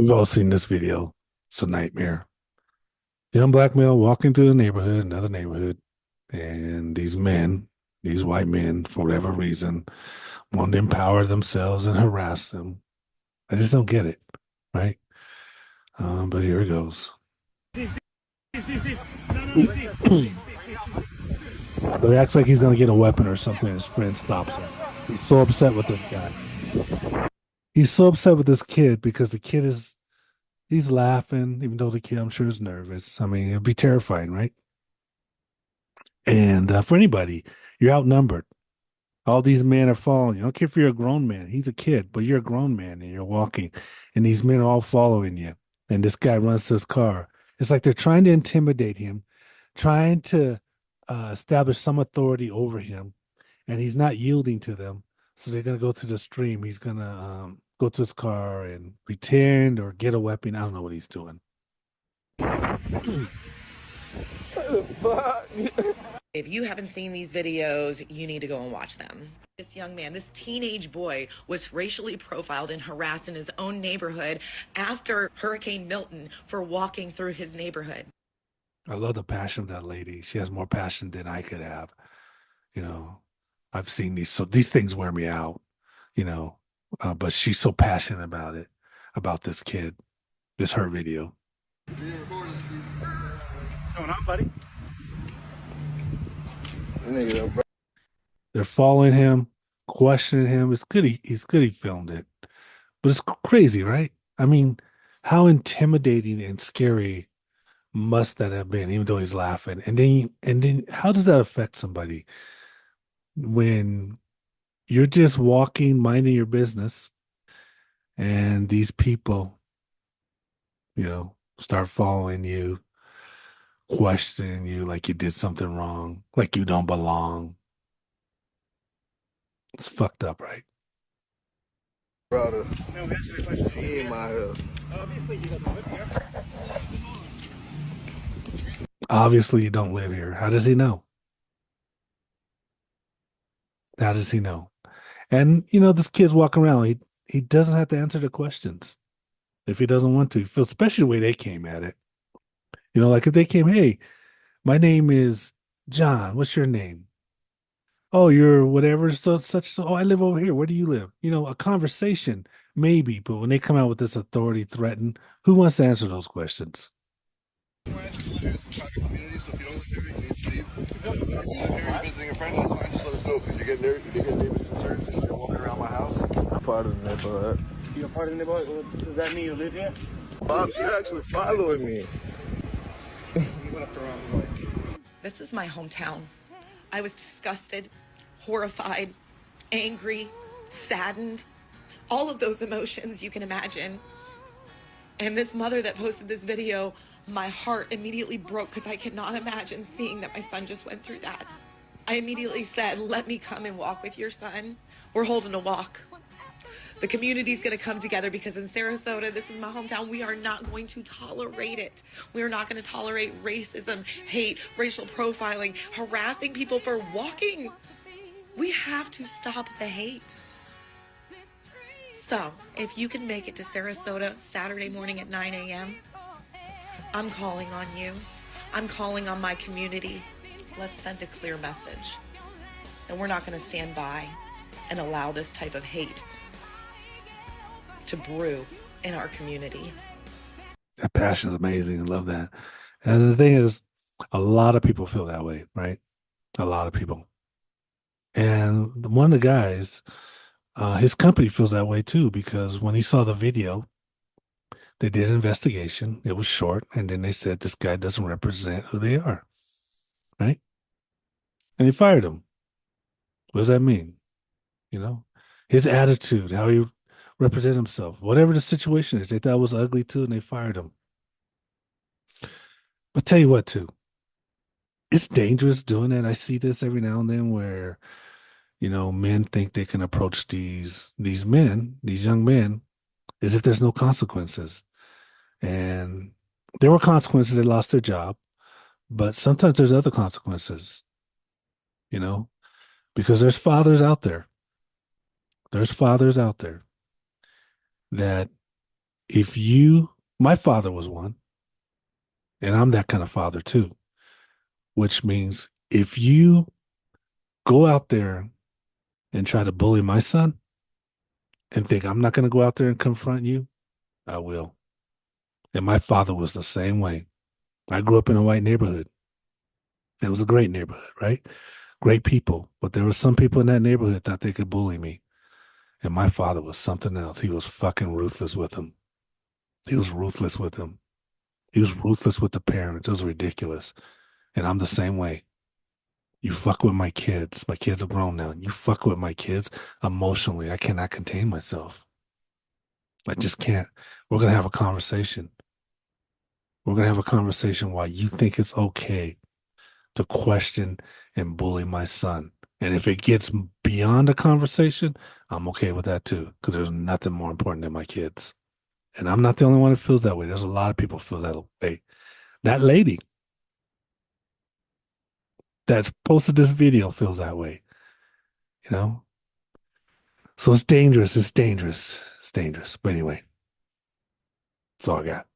We've all seen this video. It's a nightmare. Young black male walking through the neighborhood, another neighborhood, and these white men, for whatever reason, want to empower themselves and harass them. I just don't get it, right? But here it goes. So he acts like he's gonna get a weapon or something, and his friend stops him. He's so upset with this guy. He's so upset with this kid because the kid is he's laughing, even though the kid I'm sure is nervous. I mean, it'd be terrifying, right? And for anybody, you're outnumbered. All these men are following you. I don't care if you're a grown man. He's a kid, but you're a grown man and you're walking, and these men are all following you. And this guy runs to his car. It's like they're trying to intimidate him, trying to establish some authority over him, and he's not yielding to them. So they're gonna go to the stream. He's gonna go to his car and pretend or get a weapon. I don't know what he's doing. If you haven't seen these videos, you need to go and watch them. This young man, this teenage boy, was racially profiled and harassed in his own neighborhood after Hurricane Milton for walking through his neighborhood. I love the passion of that lady. She has more passion than I could have. You know, I've seen these, so these things wear me out, you know, but she's so passionate about it, about this kid. This her video. What's going on, buddy? They're following him, questioning him. It's good he filmed it, but it's crazy, right? I mean, how intimidating and scary must that have been, even though he's laughing? And then how does that affect somebody when you're just walking, minding your business, and these people, start following you, questioning you like you did something wrong, like you don't belong. It's fucked up, right? Brother, no, team out here. Obviously, he doesn't live here. Obviously, you don't live here. How does he know? How does he know? And this kid's walking around. He doesn't have to answer the questions if he doesn't want to. Feel especially the way they came at it. Like if they came, hey, my name is John. What's your name? Oh, you're whatever. So such. So, oh, I live over here. Where do you live? A conversation maybe, but when they come out with this authority threaten, who wants to answer those questions? So if you don't live here, you need to leave. If you live here, you're visiting a friend, that's fine. Just let us know because you're getting neighbors concerns if you're walking around my house. I'm part of the neighborhood. You're part of the neighborhood? Does that mean you live here? Bob, you're actually following me. You went up the wrong way. This is my hometown. I was disgusted, horrified, angry, saddened, all of those emotions you can imagine. And this mother that posted this video, my heart immediately broke because I cannot imagine seeing that my son just went through that. I immediately said, let me come and walk with your son. We're holding a walk. The community's going to come together because in Sarasota, this is my hometown, we are not going to tolerate it. We are not going to tolerate racism, hate, racial profiling, harassing people for walking. We have to stop the hate. So, if you can make it to Sarasota Saturday morning at 9 a.m., I'm calling on you. I'm calling on my community. Let's send a clear message. And we're not going to stand by and allow this type of hate to brew in our community. That passion is amazing. I love that. And the thing is, a lot of people feel that way, right? A lot of people. And one of the guys, his company feels that way too, because when he saw the video, they did an investigation. It was short. And then they said this guy doesn't represent who they are, right? And they fired him. What does that mean? His attitude, how he represent himself, whatever the situation is, they thought it was ugly too, and they fired him. But tell you what, too, it's dangerous doing that. I see this every now and then where, men think they can approach these young men, as if there's no consequences. And there were consequences. They lost their job, but sometimes there's other consequences, because there's fathers out there. There's fathers out there that if you, my father was one, and I'm that kind of father too, which means if you go out there and try to bully my son and think I'm not going to go out there and confront you, I will. And my father was the same way. I grew up in a white neighborhood. It was a great neighborhood, right? Great people. But there were some people in that neighborhood that they could bully me. And my father was something else. He was fucking ruthless with them. He was ruthless with them. He was ruthless with the parents. It was ridiculous. And I'm the same way. You fuck with my kids. My kids are grown now. You fuck with my kids emotionally. I cannot contain myself. I just can't. We're going to have a conversation. We're going to have a conversation why you think it's okay to question and bully my son. And if it gets beyond a conversation, I'm okay with that too, because there's nothing more important than my kids. And I'm not the only one that feels that way. There's a lot of people feel that way. That lady that posted this video feels that way, you know? So it's dangerous. It's dangerous. It's dangerous. But anyway, that's all I got.